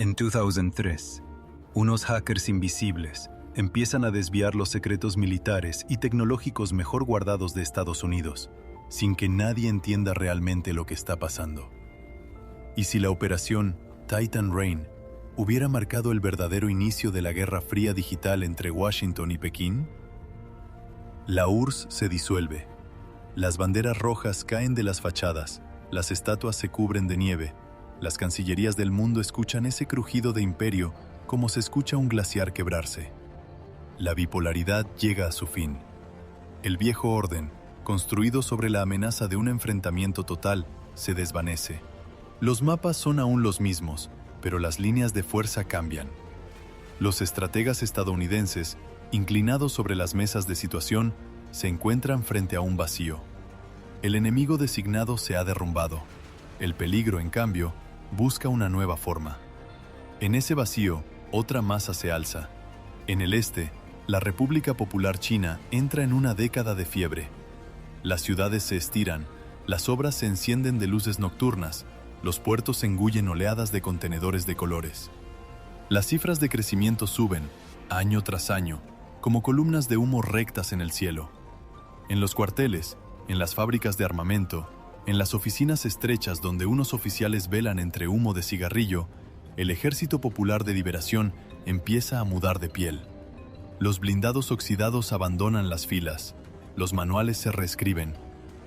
En 2003, unos hackers invisibles empiezan a desviar los secretos militares y tecnológicos mejor guardados de Estados Unidos, sin que nadie entienda realmente lo que está pasando. ¿Y si la operación Titan Rain hubiera marcado el verdadero inicio de la Guerra Fría digital entre Washington y Pekín? La URSS se disuelve. Las banderas rojas caen de las fachadas, las estatuas se cubren de nieve, las cancillerías del mundo escuchan ese crujido de imperio como se escucha un glaciar quebrarse. La bipolaridad llega a su fin. El viejo orden, construido sobre la amenaza de un enfrentamiento total, se desvanece. Los mapas son aún los mismos, pero las líneas de fuerza cambian. Los estrategas estadounidenses, inclinados sobre las mesas de situación, se encuentran frente a un vacío. El enemigo designado se ha derrumbado. El peligro, en cambio, busca una nueva forma. En ese vacío, otra masa se alza. En el este, la República Popular China entra en una década de fiebre. Las ciudades se estiran, las obras se encienden de luces nocturnas, los puertos engullen oleadas de contenedores de colores. Las cifras de crecimiento suben, año tras año, como columnas de humo rectas en el cielo. En los cuarteles, en las fábricas de armamento, en las oficinas estrechas donde unos oficiales velan entre humo de cigarrillo, el Ejército Popular de Liberación empieza a mudar de piel. Los blindados oxidados abandonan las filas, los manuales se reescriben,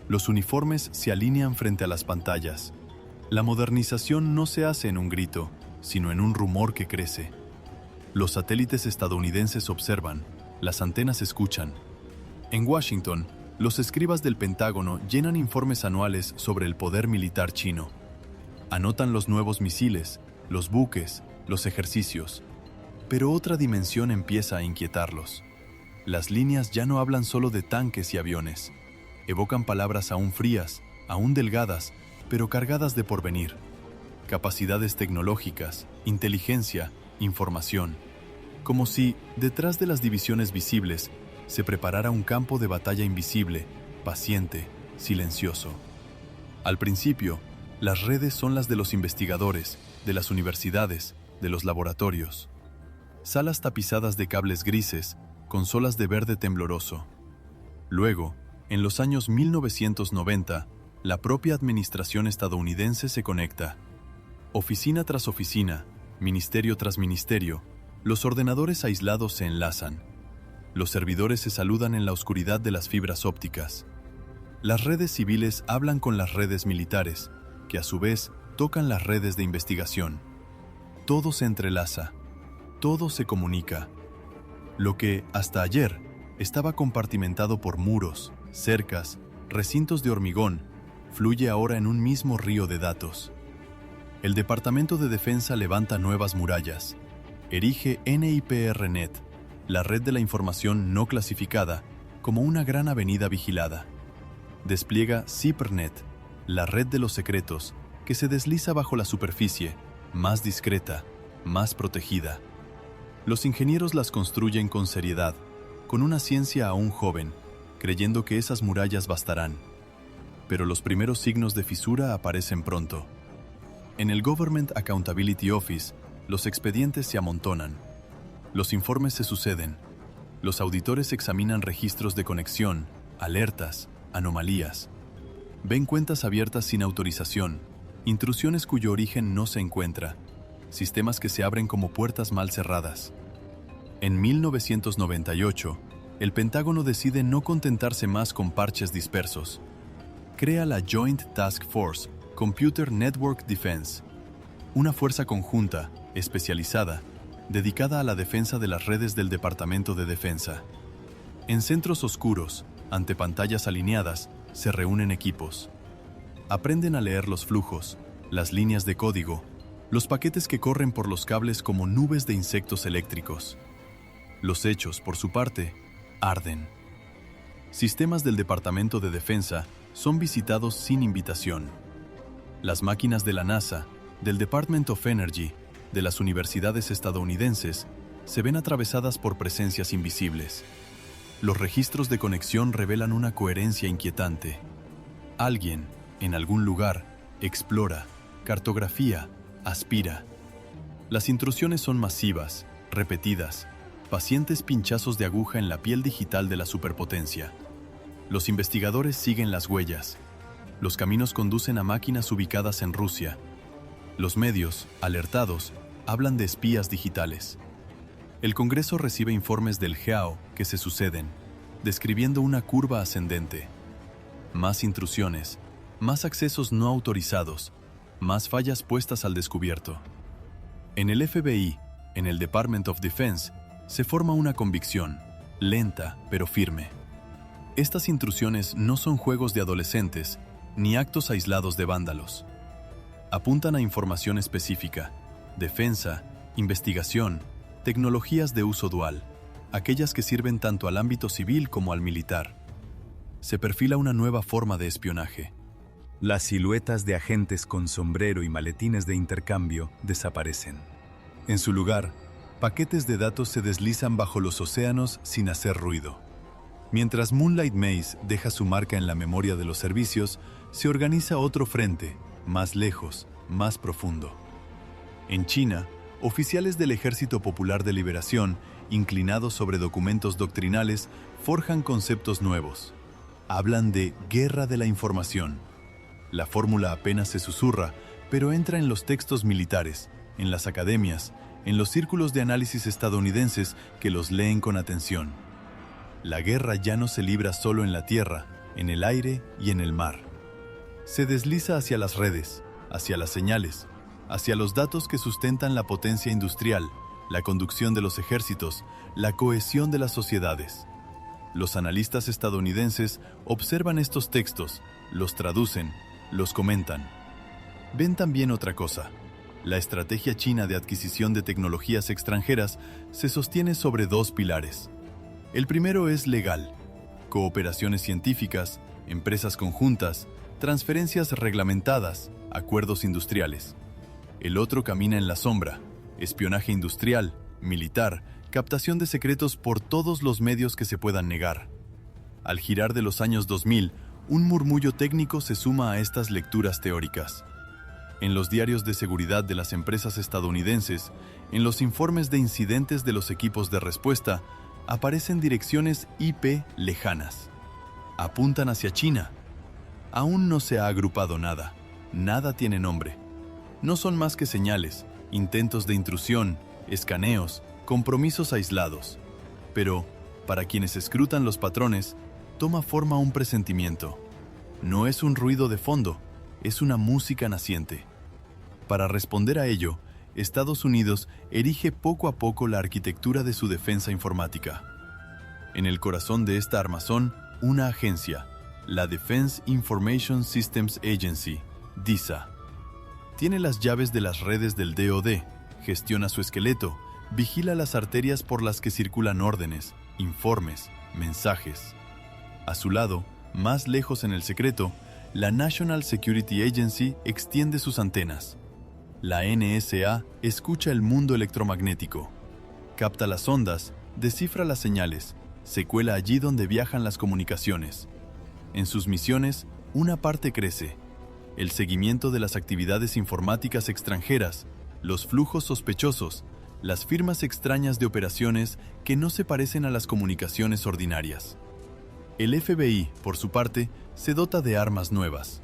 los uniformes se alinean frente a las pantallas. La modernización no se hace en un grito, sino en un rumor que crece. Los satélites estadounidenses observan, las antenas escuchan. En Washington, los escribas del Pentágono llenan informes anuales sobre el poder militar chino. Anotan los nuevos misiles, los buques, los ejercicios. Pero otra dimensión empieza a inquietarlos. Las líneas ya no hablan solo de tanques y aviones. Evocan palabras aún frías, aún delgadas, pero cargadas de porvenir. Capacidades tecnológicas, inteligencia, información. Como si, detrás de las divisiones visibles, se preparara un campo de batalla invisible, paciente, silencioso. Al principio, las redes son las de los investigadores, de las universidades, de los laboratorios. Salas tapizadas de cables grises, consolas de verde tembloroso. Luego, en los años 1990, la propia administración estadounidense se conecta. Oficina tras oficina, ministerio tras ministerio, los ordenadores aislados se enlazan. Los servidores se saludan en la oscuridad de las fibras ópticas. Las redes civiles hablan con las redes militares, que a su vez tocan las redes de investigación. Todo se entrelaza, todo se comunica. Lo que, hasta ayer, estaba compartimentado por muros, cercas, recintos de hormigón, fluye ahora en un mismo río de datos. El Departamento de Defensa levanta nuevas murallas, erige NIPRNet, la red de la información no clasificada, como una gran avenida vigilada. Despliega CIPRNet, la red de los secretos, que se desliza bajo la superficie, más discreta, más protegida. Los ingenieros las construyen con seriedad, con una ciencia aún joven, creyendo que esas murallas bastarán. Pero los primeros signos de fisura aparecen pronto. En el Government Accountability Office, los expedientes se amontonan. Los informes se suceden. Los auditores examinan registros de conexión, alertas, anomalías. Ven cuentas abiertas sin autorización, intrusiones cuyo origen no se encuentra, sistemas que se abren como puertas mal cerradas. En 1998, el Pentágono decide no contentarse más con parches dispersos. Crea la Joint Task Force Computer Network Defense, una fuerza conjunta, especializada, dedicada a la defensa de las redes del Departamento de Defensa. En centros oscuros, ante pantallas alineadas, se reúnen equipos. Aprenden a leer los flujos, las líneas de código, los paquetes que corren por los cables como nubes de insectos eléctricos. Los hechos, por su parte, arden. Sistemas del Departamento de Defensa son visitados sin invitación. Las máquinas de la NASA, del Department of Energy, de las universidades estadounidenses, se ven atravesadas por presencias invisibles. Los registros de conexión revelan una coherencia inquietante. Alguien, en algún lugar, explora, cartografía, aspira. Las intrusiones son masivas, repetidas, pacientes pinchazos de aguja en la piel digital de la superpotencia. Los investigadores siguen las huellas. Los caminos conducen a máquinas ubicadas en Rusia. Los medios, alertados, hablan de espías digitales. El Congreso recibe informes del GAO que se suceden, describiendo una curva ascendente. Más intrusiones, más accesos no autorizados, más fallas puestas al descubierto. En el FBI, en el Department of Defense, se forma una convicción, lenta pero firme. Estas intrusiones no son juegos de adolescentes ni actos aislados de vándalos. Apuntan a información específica, defensa, investigación, tecnologías de uso dual, aquellas que sirven tanto al ámbito civil como al militar. Se perfila una nueva forma de espionaje. Las siluetas de agentes con sombrero y maletines de intercambio desaparecen. En su lugar, paquetes de datos se deslizan bajo los océanos sin hacer ruido. Mientras Moonlight Maze deja su marca en la memoria de los servicios, se organiza otro frente, más lejos, más profundo. En China, oficiales del Ejército Popular de Liberación, inclinados sobre documentos doctrinales, forjan conceptos nuevos. Hablan de guerra de la información. La fórmula apenas se susurra, pero entra en los textos militares, en las academias, en los círculos de análisis estadounidenses que los leen con atención. La guerra ya no se libra solo en la tierra, en el aire y en el mar. Se desliza hacia las redes, hacia las señales, hacia los datos que sustentan la potencia industrial, la conducción de los ejércitos, la cohesión de las sociedades. Los analistas estadounidenses observan estos textos, los traducen, los comentan. Ven también otra cosa. La estrategia china de adquisición de tecnologías extranjeras se sostiene sobre dos pilares. El primero es legal: cooperaciones científicas, empresas conjuntas, transferencias reglamentadas, acuerdos industriales. El otro camina en la sombra: espionaje industrial, militar, captación de secretos por todos los medios que se puedan negar. Al girar de los años 2000, un murmullo técnico se suma a estas lecturas teóricas. En los diarios de seguridad de las empresas estadounidenses, en los informes de incidentes de los equipos de respuesta, aparecen direcciones IP lejanas. Apuntan hacia China. Aún no se ha agrupado nada. Nada tiene nombre. No son más que señales, intentos de intrusión, escaneos, compromisos aislados. Pero, para quienes escrutan los patrones, toma forma un presentimiento. No es un ruido de fondo, es una música naciente. Para responder a ello, Estados Unidos erige poco a poco la arquitectura de su defensa informática. En el corazón de esta armazón, una agencia, la Defense Information Systems Agency, DISA. Tiene las llaves de las redes del DoD, gestiona su esqueleto, vigila las arterias por las que circulan órdenes, informes, mensajes. A su lado, más lejos en el secreto, la National Security Agency extiende sus antenas. La NSA escucha el mundo electromagnético, capta las ondas, descifra las señales, se cuela allí donde viajan las comunicaciones. En sus misiones, una parte crece: el seguimiento de las actividades informáticas extranjeras, los flujos sospechosos, las firmas extrañas de operaciones que no se parecen a las comunicaciones ordinarias. El FBI, por su parte, se dota de armas nuevas.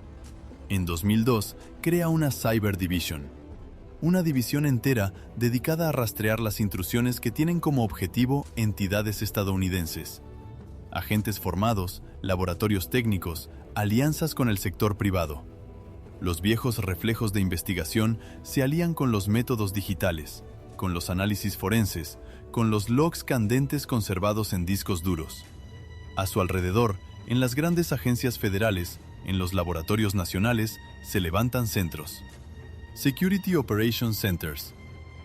En 2002, crea una Cyber Division, una división entera dedicada a rastrear las intrusiones que tienen como objetivo entidades estadounidenses. Agentes formados, laboratorios técnicos, alianzas con el sector privado. Los viejos reflejos de investigación se alían con los métodos digitales, con los análisis forenses, con los logs candentes conservados en discos duros. A su alrededor, en las grandes agencias federales, en los laboratorios nacionales, se levantan centros. Security Operations Centers,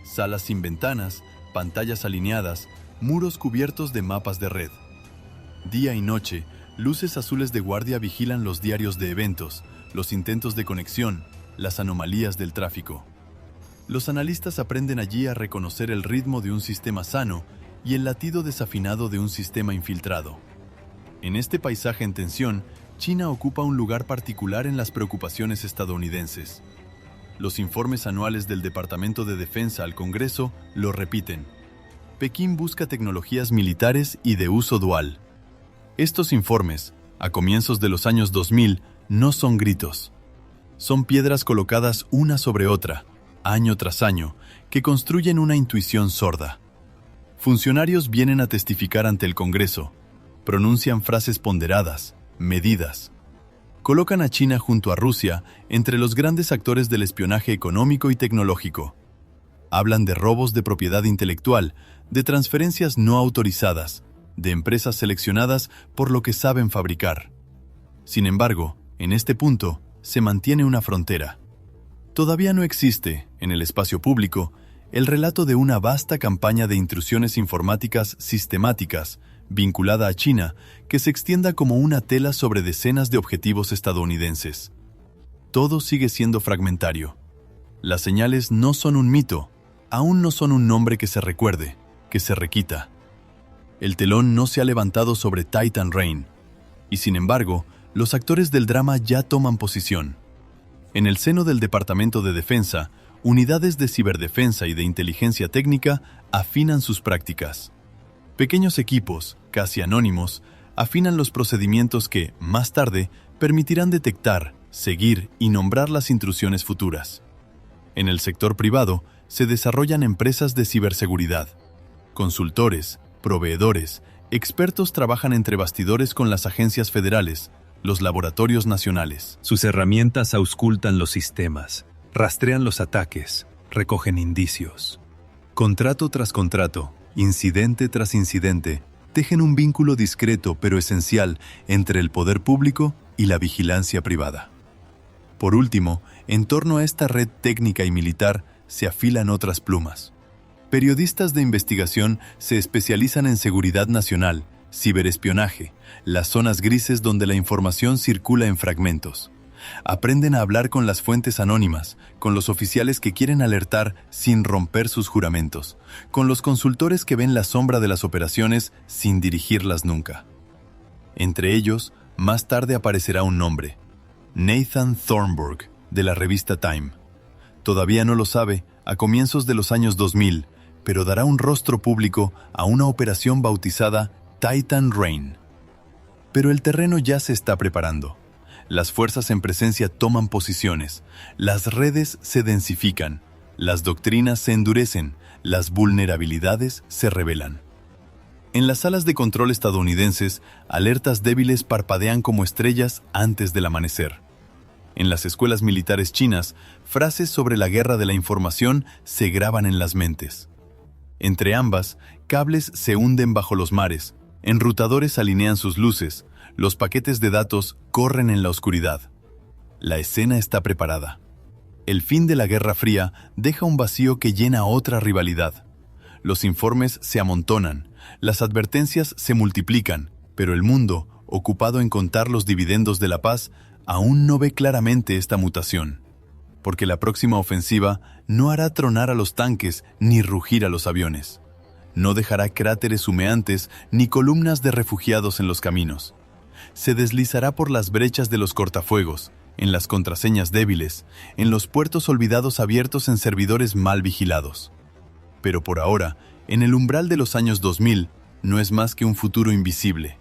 salas sin ventanas, pantallas alineadas, muros cubiertos de mapas de red. Día y noche, luces azules de guardia vigilan los diarios de eventos, los intentos de conexión, las anomalías del tráfico. Los analistas aprenden allí a reconocer el ritmo de un sistema sano y el latido desafinado de un sistema infiltrado. En este paisaje en tensión, China ocupa un lugar particular en las preocupaciones estadounidenses. Los informes anuales del Departamento de Defensa al Congreso lo repiten. Pekín busca tecnologías militares y de uso dual. Estos informes, a comienzos de los años 2000, no son gritos. Son piedras colocadas una sobre otra, año tras año, que construyen una intuición sorda. Funcionarios vienen a testificar ante el Congreso, pronuncian frases ponderadas, medidas. Colocan a China junto a Rusia entre los grandes actores del espionaje económico y tecnológico. Hablan de robos de propiedad intelectual, de transferencias no autorizadas, de empresas seleccionadas por lo que saben fabricar. Sin embargo, en este punto, se mantiene una frontera. Todavía no existe, en el espacio público, el relato de una vasta campaña de intrusiones informáticas sistemáticas, vinculada a China, que se extienda como una tela sobre decenas de objetivos estadounidenses. Todo sigue siendo fragmentario. Las señales no son un mito, aún no son un nombre que se recuerde, que se requita. El telón no se ha levantado sobre Titan Rain, y sin embargo, los actores del drama ya toman posición. En el seno del Departamento de Defensa, unidades de ciberdefensa y de inteligencia técnica afinan sus prácticas. Pequeños equipos, casi anónimos, afinan los procedimientos que, más tarde, permitirán detectar, seguir y nombrar las intrusiones futuras. En el sector privado, se desarrollan empresas de ciberseguridad. Consultores, proveedores, expertos trabajan entre bastidores con las agencias federales, los laboratorios nacionales. Sus herramientas auscultan los sistemas, rastrean los ataques, recogen indicios. Contrato tras contrato, incidente tras incidente, tejen un vínculo discreto pero esencial entre el poder público y la vigilancia privada. Por último, en torno a esta red técnica y militar se afilan otras plumas. Periodistas de investigación se especializan en seguridad nacional, ciberespionaje, las zonas grises donde la información circula en fragmentos. Aprenden a hablar con las fuentes anónimas, con los oficiales que quieren alertar sin romper sus juramentos, con los consultores que ven la sombra de las operaciones sin dirigirlas nunca. Entre ellos, más tarde aparecerá un nombre: Nathan Thornburg, de la revista Time. Todavía no lo sabe, a comienzos de los años 2000, pero dará un rostro público a una operación bautizada Titan Rain. Pero el terreno ya se está preparando. Las fuerzas en presencia toman posiciones, las redes se densifican, las doctrinas se endurecen, las vulnerabilidades se revelan. En las salas de control estadounidenses, alertas débiles parpadean como estrellas antes del amanecer. En las escuelas militares chinas, frases sobre la guerra de la información se graban en las mentes. Entre ambas, cables se hunden bajo los mares, enrutadores alinean sus luces, los paquetes de datos corren en la oscuridad. La escena está preparada. El fin de la Guerra Fría deja un vacío que llena otra rivalidad. Los informes se amontonan, las advertencias se multiplican, pero el mundo, ocupado en contar los dividendos de la paz, aún no ve claramente esta mutación. Porque la próxima ofensiva no hará tronar a los tanques ni rugir a los aviones. No dejará cráteres humeantes ni columnas de refugiados en los caminos. Se deslizará por las brechas de los cortafuegos, en las contraseñas débiles, en los puertos olvidados abiertos en servidores mal vigilados. Pero por ahora, en el umbral de los años 2000, no es más que un futuro invisible.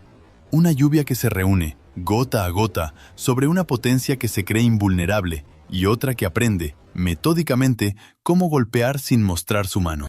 Una lluvia que se reúne, gota a gota, sobre una potencia que se cree invulnerable y otra que aprende, metódicamente, cómo golpear sin mostrar su mano.